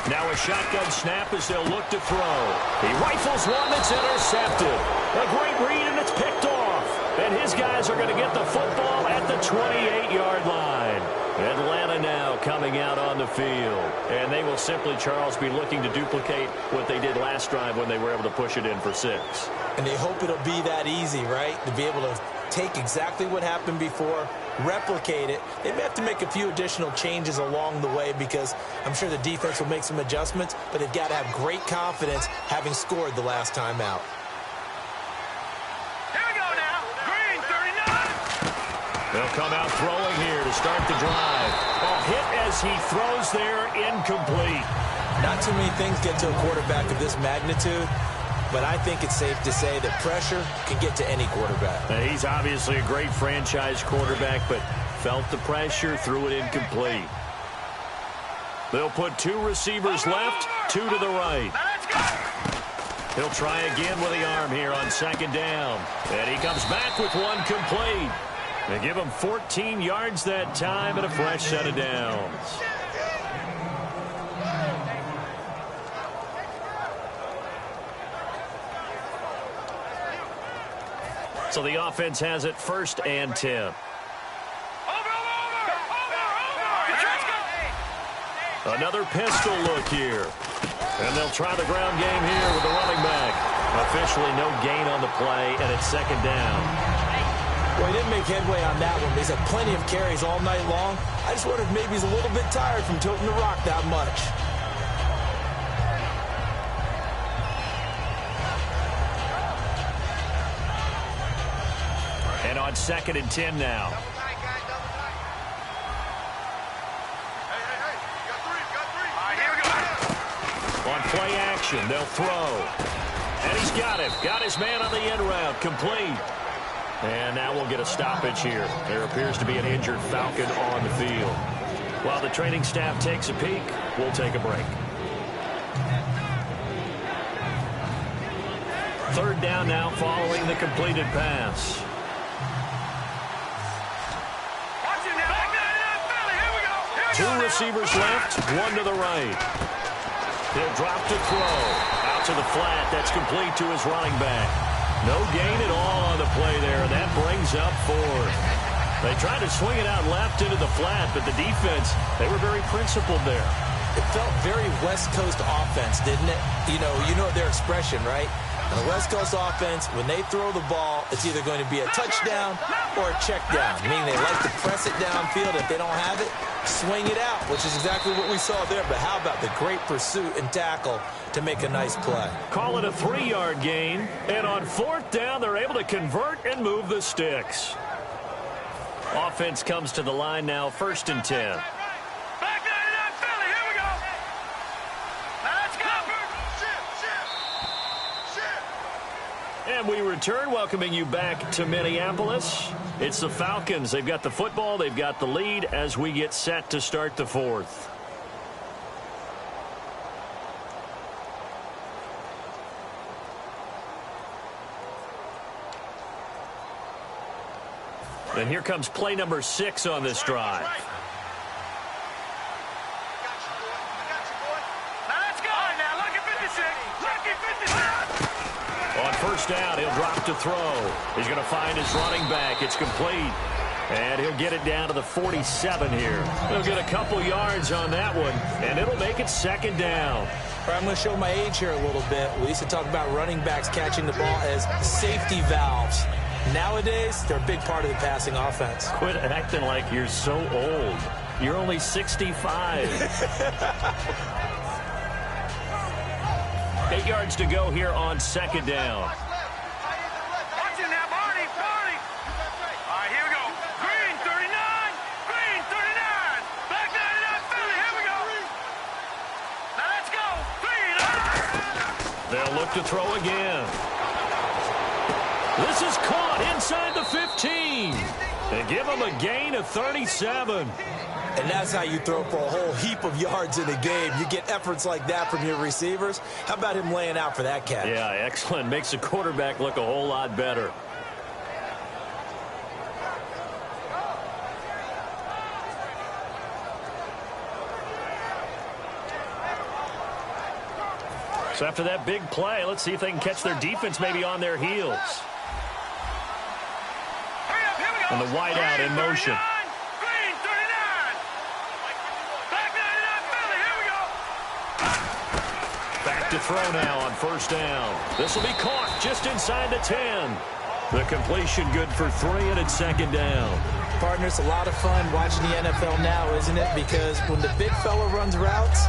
Now a shotgun snap as they'll look to throw. He rifles one that's intercepted. A great read, and it's picked off. And his guys are going to get the football at the 28-yard line. Atlanta now coming out on the field. And they will simply, Charles, be looking to duplicate what they did last drive when they were able to push it in for 6. And they hope it'll be that easy, right? To be able to take exactly what happened before, replicate it. They may have to make a few additional changes along the way, because I'm sure the defense will make some adjustments, but they've got to have great confidence having scored the last time out. Here we go now. Green, 39. They'll come out throwing here to start the drive. A hit as he throws there, incomplete. Not too many things get to a quarterback of this magnitude, but I think it's safe to say that pressure can get to any quarterback. He's obviously a great franchise quarterback, but felt the pressure, threw it incomplete. They'll put 2 receivers left, 2 to the right. He'll try again with the arm here on 2nd down. And he comes back with 1 complete. They give him 14 yards that time and a fresh set of downs. So the offense has it 1st and 10. Another pistol look here. And they'll try the ground game here with the running back. Officially no gain on the play, and it's 2nd down. Well, he didn't make headway on that one. He's had plenty of carries all night long. I just wonder if maybe he's a little bit tired from toting the rock that much. And on 2nd and 10 now. On play action, they'll throw. And he's got him. Got his man on the end route. Complete. And now we'll get a stoppage here. There appears to be an injured Falcon on the field. While the training staff takes a peek, we'll take a break. 3rd down now following the completed pass. Two receivers left, 1 to the right. He'll drop to throw. Out to the flat. That's complete to his running back. No gain at all on the play there, and that brings up 4th. They tried to swing it out left into the flat, but the defense, they were very principled there. It felt very West Coast offense, didn't it? You know their expression, right? On the West Coast offense, when they throw the ball, it's either going to be a touchdown or a check down, meaning they like to press it downfield. If they don't have it, swing it out, which is exactly what we saw there. But how about the great pursuit and tackle to make a nice play? Call it a 3-yard gain, and on 4th down, they're able to convert and move the sticks. Offense comes to the line now, 1st and 10. And we return, welcoming you back to Minneapolis. It's the Falcons. They've got the football. They've got the lead as we get set to start the 4th. And here comes play number 6 on this drive. On 1st down, he'll drop to throw. He's going to find his running back. It's complete. And he'll get it down to the 47 here. He'll get a couple yards on that one, and it'll make it 2nd down. I'm going to show my age here a little bit. We used to talk about running backs catching the ball as safety valves. Nowadays, they're a big part of the passing offense. Quit acting like you're so old. You're only 65. 8 yards to go here on 2nd down. Watch him now, Barney. All right, here we go. Green, 39. Green, 39. Black 99, Philly. Here we go. Now let's go. Green. They'll look to throw again. This is caught inside the 15. They give him a gain of 37. And that's how you throw for a whole heap of yards in a game. You get efforts like that from your receivers. How about him laying out for that catch? Yeah, excellent. Makes the quarterback look a whole lot better. So after that big play, let's see if they can catch their defense maybe on their heels. And the wideout in motion. To throw now on 1st down. This will be caught just inside the 10. The completion good for 3, and it's 2nd down. Partner, it's a lot of fun watching the NFL now, isn't it? Because when the big fella runs routes,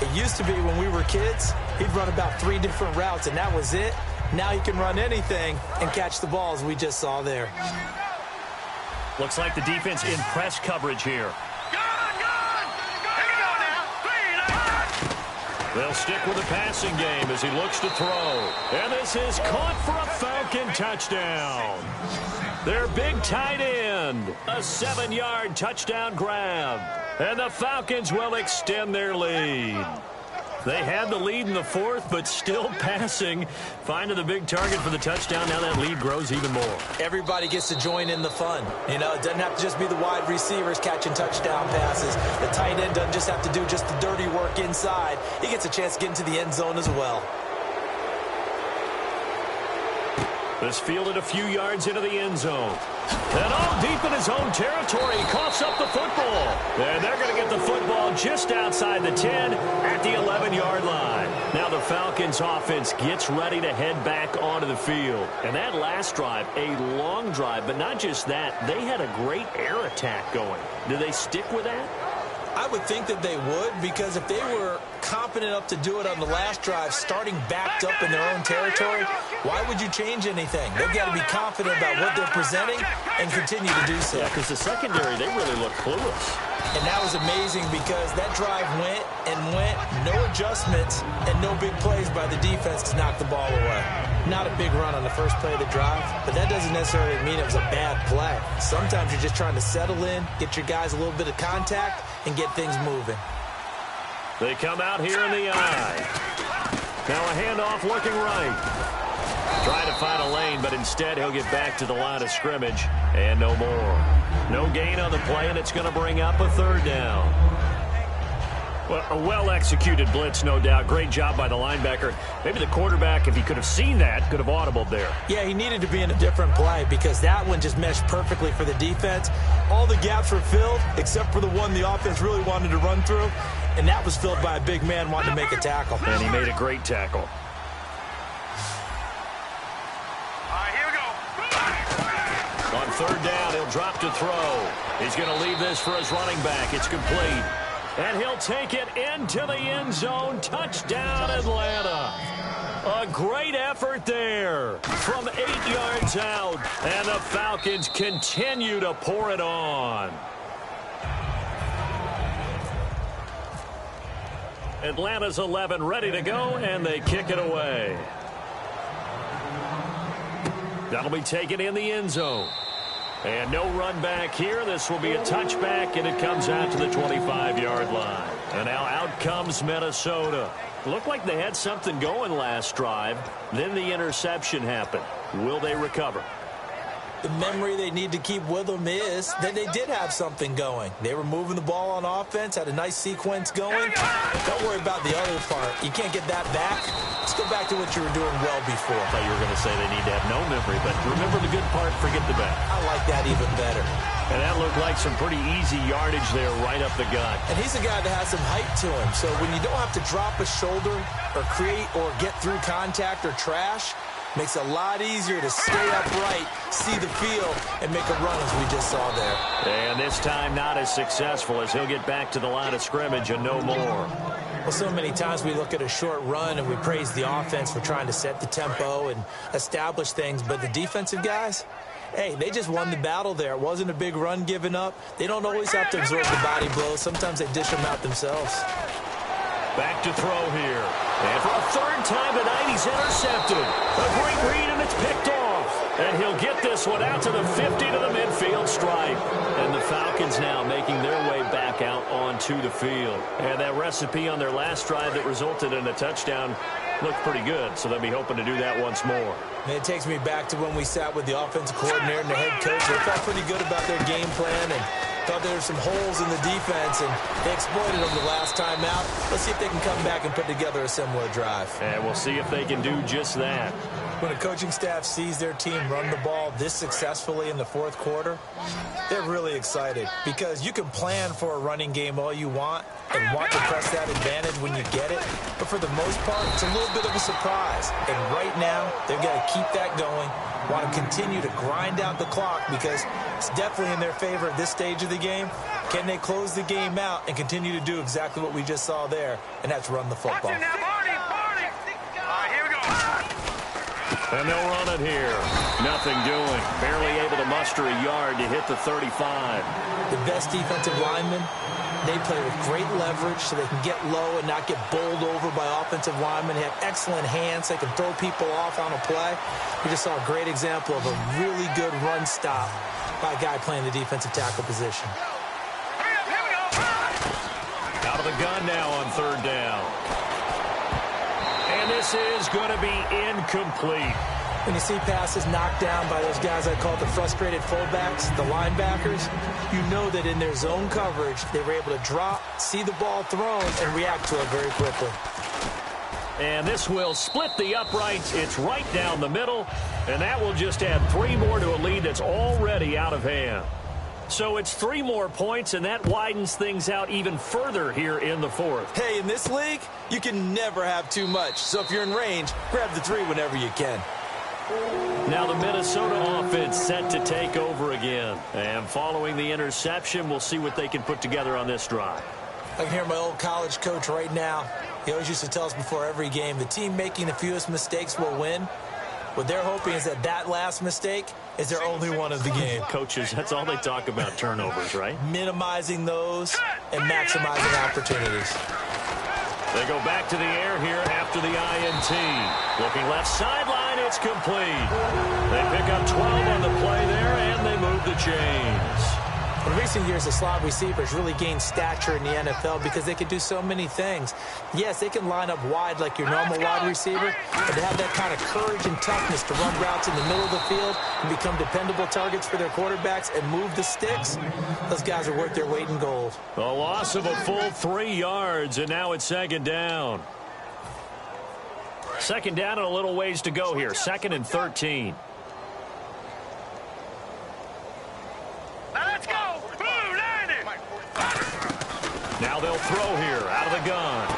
it used to be when we were kids, he'd run about 3 different routes, and that was it. Now he can run anything and catch the balls we just saw there. Looks like the defense in press coverage here. They'll stick with the passing game as he looks to throw. And this is caught for a Falcon touchdown. Their big tight end. end. A 7-yard touchdown grab. And the Falcons will extend their lead. They had the lead in the fourth, but still passing. Finding the big target for the touchdown. Now that lead grows even more. Everybody gets to join in the fun. You know, it doesn't have to just be the wide receivers catching touchdown passes. The tight end doesn't just have to do just the dirty work inside. He gets a chance to get into the end zone as well. This fielded a few yards into the end zone. And all deep in his own territory, he coughs up the football. And they're going to get the football just outside the 10 at the 11-yard line. Now the Falcons offense gets ready to head back onto the field. And that last drive, a long drive, but not just that, they had a great air attack going. Do they stick with that? I would think that they would, because if they were confident enough to do it on the last drive, starting backed up in their own territory, why would you change anything? They've got to be confident about what they're presenting and continue to do so. Yeah, because the secondary, they really look clueless. And that was amazing because that drive went and went, no adjustments and no big plays by the defense to knock the ball away. Not a big run on the first play of the drive, but that doesn't necessarily mean it was a bad play. Sometimes you're just trying to settle in, get your guys a little bit of contact, and get things moving. They come out here in the eye. Now a handoff looking right. Trying to find a lane, but instead he'll get back to the line of scrimmage, and no more. No gain on the play, and it's going to bring up a third down. Well, a well-executed blitz, no doubt. Great job by the linebacker. Maybe the quarterback, if he could have seen that, could have audibled there. Yeah, he needed to be in a different play because that one just meshed perfectly for the defense. All the gaps were filled except for the one the offense really wanted to run through, and that was filled by a big man wanting to make a tackle. And he made a great tackle. All right, here we go. On third down, he'll drop to throw. He's going to leave this for his running back. It's complete. And he'll take it into the end zone. Touchdown, Atlanta. A great effort there from 8 yards out. And the Falcons continue to pour it on. Atlanta's 11 ready to go, and they kick it away. That'll be taken in the end zone. And no run back here. This will be a touchback, and it comes out to the 25-yard line. And now out comes Minnesota. Looked like they had something going last drive. Then the interception happened. Will they recover? The memory they need to keep with them is that they did have something going. They were moving the ball on offense, had a nice sequence going. Don't worry about the other part. You can't get that back. Let's go back to what you were doing well before. I thought you were going to say they need to have no memory, but remember the good part, forget the bad. I like that even better. And that looked like some pretty easy yardage there right up the gut. And he's a guy that has some height to him. So when you don't have to drop a shoulder or create or get through contact or trash, makes it a lot easier to stay upright, see the field, and make a run as we just saw there. And this time not as successful as he'll get back to the line of scrimmage and no more. Well, so many times we look at a short run and we praise the offense for trying to set the tempo and establish things, but the defensive guys, hey, they just won the battle there. It wasn't a big run given up. They don't always have to absorb the body blows. Sometimes they dish them out themselves. Back to throw here. And for a third time tonight, he's intercepted. A great read, and it's picked off. And he'll get this one out to the 50 to the midfield stripe. And the Falcons now making their way back out onto the field. And that recipe on their last drive that resulted in a touchdown looked pretty good, so they'll be hoping to do that once more. And it takes me back to when we sat with the offensive coordinator and the head coach. They felt pretty good about their game plan and thought there were some holes in the defense, and they exploited them the last time out. Let's see if they can come back and put together a similar drive. And we'll see if they can do just that. When a coaching staff sees their team run the ball this successfully in the fourth quarter, they're really excited because you can plan for a running game all you want and want to press that advantage when you get it. But for the most part, it's a little bit of a surprise. And right now, they've got to keep that going, want to continue to grind out the clock because it's definitely in their favor at this stage of the game. Can they close the game out and continue to do exactly what we just saw there, and that's run the football. Now, Barney. All right, here we go. And they'll run it here. Nothing doing. Barely able to muster a yard to hit the 35. The best defensive linemen, they play with great leverage so they can get low and not get bowled over by offensive linemen. They have excellent hands. They can throw people off on a play. We just saw a great example of a really good run stop by a guy playing the defensive tackle position. Here we go. Out of the gun now on third down. And this is going to be incomplete. When you see passes knocked down by those guys I call the frustrated fullbacks, the linebackers, you know that in their zone coverage, they were able to drop, see the ball thrown, and react to it very quickly. And this will split the uprights. It's right down the middle, and that will just add 3 more to a lead that's already out of hand. So it's 3 more points, and that widens things out even further here in the fourth. Hey, in this league, you can never have too much. So if you're in range, grab the 3 whenever you can. Now the Minnesota offense set to take over again. And following the interception, we'll see what they can put together on this drive. I can hear my old college coach right now. He always used to tell us before every game, the team making the fewest mistakes will win. What they're hoping is that that last mistake is their only one of the game. Coaches, that's all they talk about, turnovers, right? Minimizing those and maximizing opportunities. They go back to the air here after the INT. Looking left sideline, it's complete. They pick up 12 on the play there, and they move the chains. In recent years, the slot receivers really gained stature in the NFL because they can do so many things. Yes, they can line up wide like your normal wide receiver, but to have that kind of courage and toughness to run routes in the middle of the field and become dependable targets for their quarterbacks and move the sticks, those guys are worth their weight in gold. A loss of a full 3 yards, and now it's second down. Second down and a little ways to go here. 2nd and 13. Let's go. Now they'll throw here out of the gun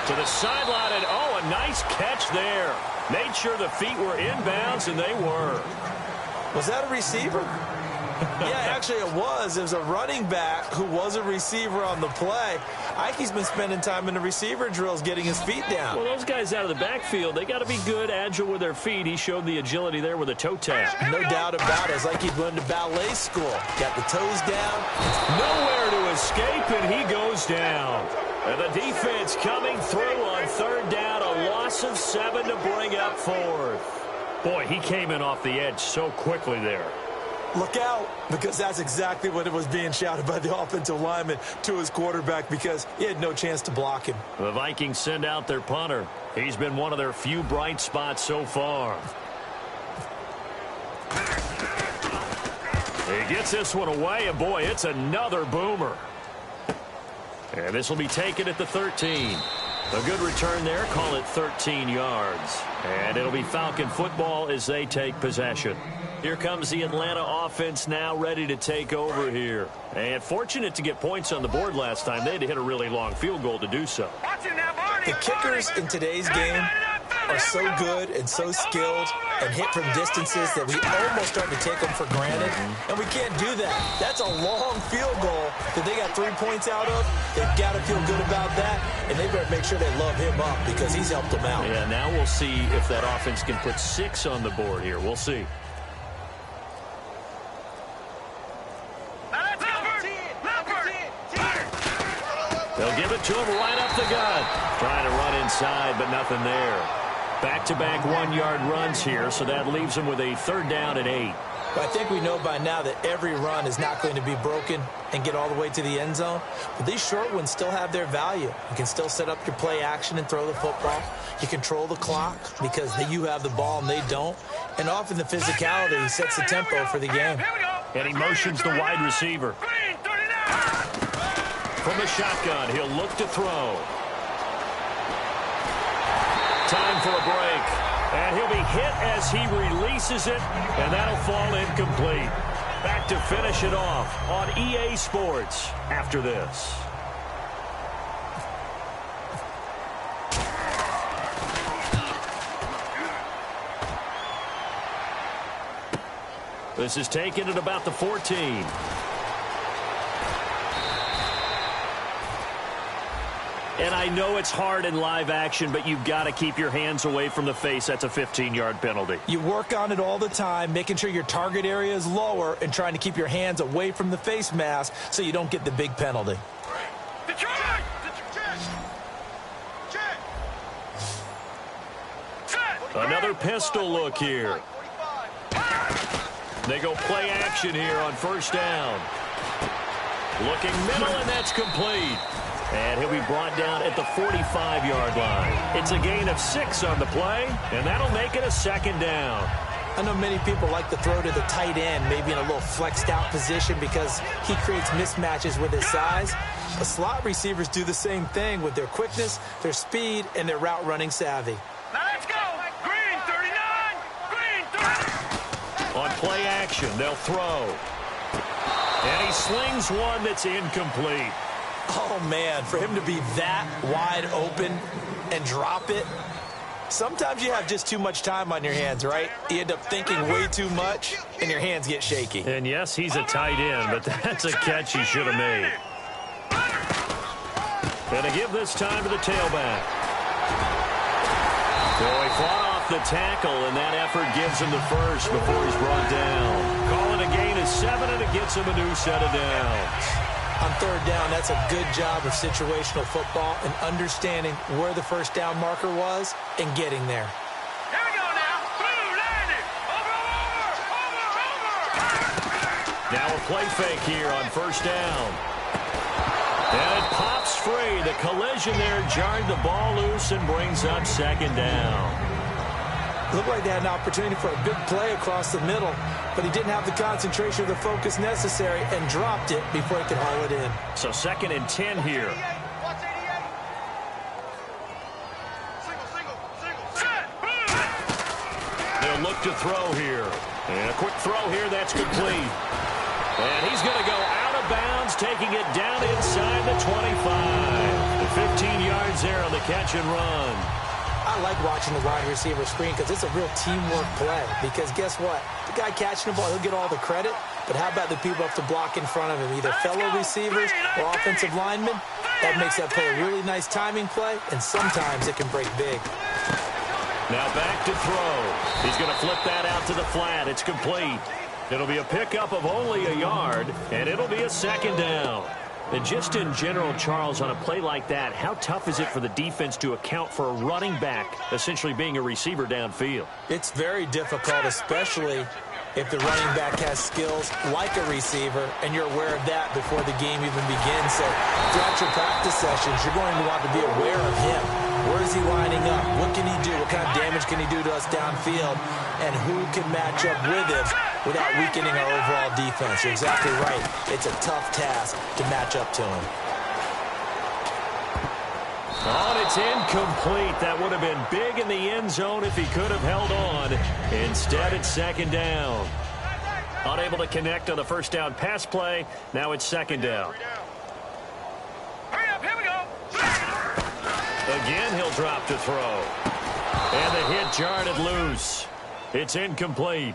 to the sideline, and oh, a nice catch there. Made sure the feet were inbounds, and they were. Was that a receiver? Yeah, actually it was. It was a running back who was a receiver on the play. Ike's been spending time in the receiver drills getting his feet down. Well, those guys out of the backfield, they got to be good, agile with their feet. He showed the agility there with a toe tap. No doubt about it. It's like he's going to ballet school. Got the toes down. Nowhere to escape, and he goes down. And the defense coming through on third down. A loss of 7 to bring up 4th. Boy, he came in off the edge so quickly there. Look out, because that's exactly what it was being shouted by the offensive lineman to his quarterback because he had no chance to block him. The Vikings send out their punter. He's been one of their few bright spots so far. He gets this one away, and boy, it's another boomer. And this will be taken at the 13. A good return there, call it 13 yards. And it'll be Falcon football as they take possession. Here comes the Atlanta offense now ready to take over here. And fortunate to get points on the board last time. They had to hit a really long field goal to do so. The kickers in today's game are so good and so skilled and hit from distances that we almost start to take them for granted. And we can't do that. That's a long field goal that they got 3 points out of. They've got to feel good about that, and they better make sure they love him up because he's helped them out. Yeah, now we'll see if that offense can put 6 on the board here. We'll see. They'll give it to him right up the gut. Trying to run inside, but nothing there. Back-to-back 1-yard runs here, so that leaves him with a 3rd down and 8. But I think we know by now that every run is not going to be broken and get all the way to the end zone. But these short ones still have their value. You can still set up your play action and throw the football. You control the clock because you have the ball and they don't. And often the physicality sets the tempo for the game. And he motions the wide receiver. From the shotgun, he'll look to throw. Time for a break. And he'll be hit as he releases it, and that'll fall incomplete. Back to finish it off on EA Sports after this. This is taken at about the 14. And I know it's hard in live action, but you've got to keep your hands away from the face. That's a 15-yard penalty. You work on it all the time, making sure your target area is lower and trying to keep your hands away from the face mask so you don't get the big penalty. Another pistol look here. They go play action here on first down. Looking middle, and that's complete. And he'll be brought down at the 45-yard line. It's a gain of 6 on the play, and that'll make it a second down. I know many people like to throw to the tight end, maybe in a little flexed out position because he creates mismatches with his size. But slot receivers do the same thing with their quickness, their speed, and their route running savvy. Now let's go. Green 39. Green 30. On play action, they'll throw. And he slings one that's incomplete. Oh, man, for him to be that wide open and drop it. Sometimes you have just too much time on your hands, right? You end up thinking way too much, and your hands get shaky. And, yes, he's a tight end, but that's a catch he should have made. Going to give this time to the tailback. So he fought off the tackle, and that effort gives him the first before he's brought down. Calling a gain of 7, and it gets him a new set of downs. On third down, that's a good job of situational football and understanding where the first down marker was and getting there. Here we go now. Blue landed. Over. Now a play fake here on first down. And it pops free. The collision there jarred the ball loose and brings up second down. Looked like they had an opportunity for a big play across the middle, but he didn't have the concentration or the focus necessary and dropped it before he could haul it in. So 2nd and 10 here. Watch 88. Single. Set. They'll look to throw here. And a quick throw here, that's complete. And he's going to go out of bounds, taking it down inside the 25. The 15 yards there on the catch and run. I like watching the wide receiver screen because it's a real teamwork play. Because guess what? The guy catching the ball, he'll get all the credit. But how about the people up to block in front of him, either fellow receivers or offensive linemen? That makes that play a really nice timing play, and sometimes it can break big. Now back to throw. He's going to flip that out to the flat. It's complete. It'll be a pickup of only a yard, and it'll be a second down. And just in general, Charles, on a play like that, how tough is it for the defense to account for a running back essentially being a receiver downfield? It's very difficult, especially if the running back has skills like a receiver, and you're aware of that before the game even begins. So throughout your practice sessions, you're going to want to be aware of him. Where is he lining up? What can he do? What kind of damage can he do to us downfield? And who can match up with him without weakening our overall defense? You're exactly right. It's a tough task to match up to him. Oh, it's incomplete. That would have been big in the end zone if he could have held on. Instead, it's second down. Unable to connect on the first down pass play. Now it's second down. Hurry up. Here we go. Again, he'll drop to throw. And the hit jarred it loose. It's incomplete.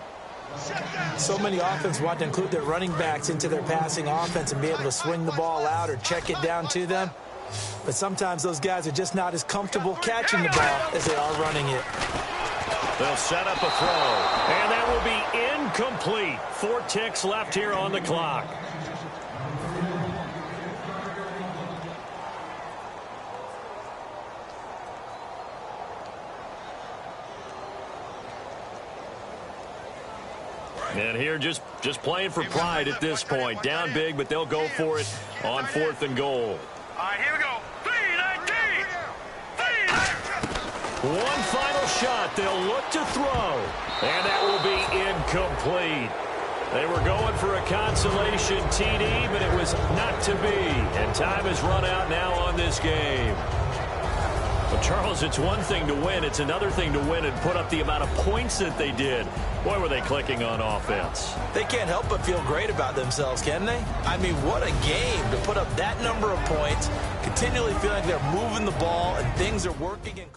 So many offenses want to include their running backs into their passing offense and be able to swing the ball out or check it down to them. But sometimes those guys are just not as comfortable catching the ball as they are running it. They'll set up a throw. And that will be incomplete. 4 ticks left here on the clock. And here just playing for pride at this point. Down big, but they'll go for it on 4th and goal. All right, here we go. 3-19. 3-19. One final shot. They'll look to throw. And that will be incomplete. They were going for a consolation TD, but it was not to be. And time has run out now on this game. Well, Charles, it's one thing to win. It's another thing to win and put up the amount of points that they did. Boy, were they clicking on offense. They can't help but feel great about themselves, can they? I mean, what a game to put up that number of points, continually feeling like they're moving the ball and things are working.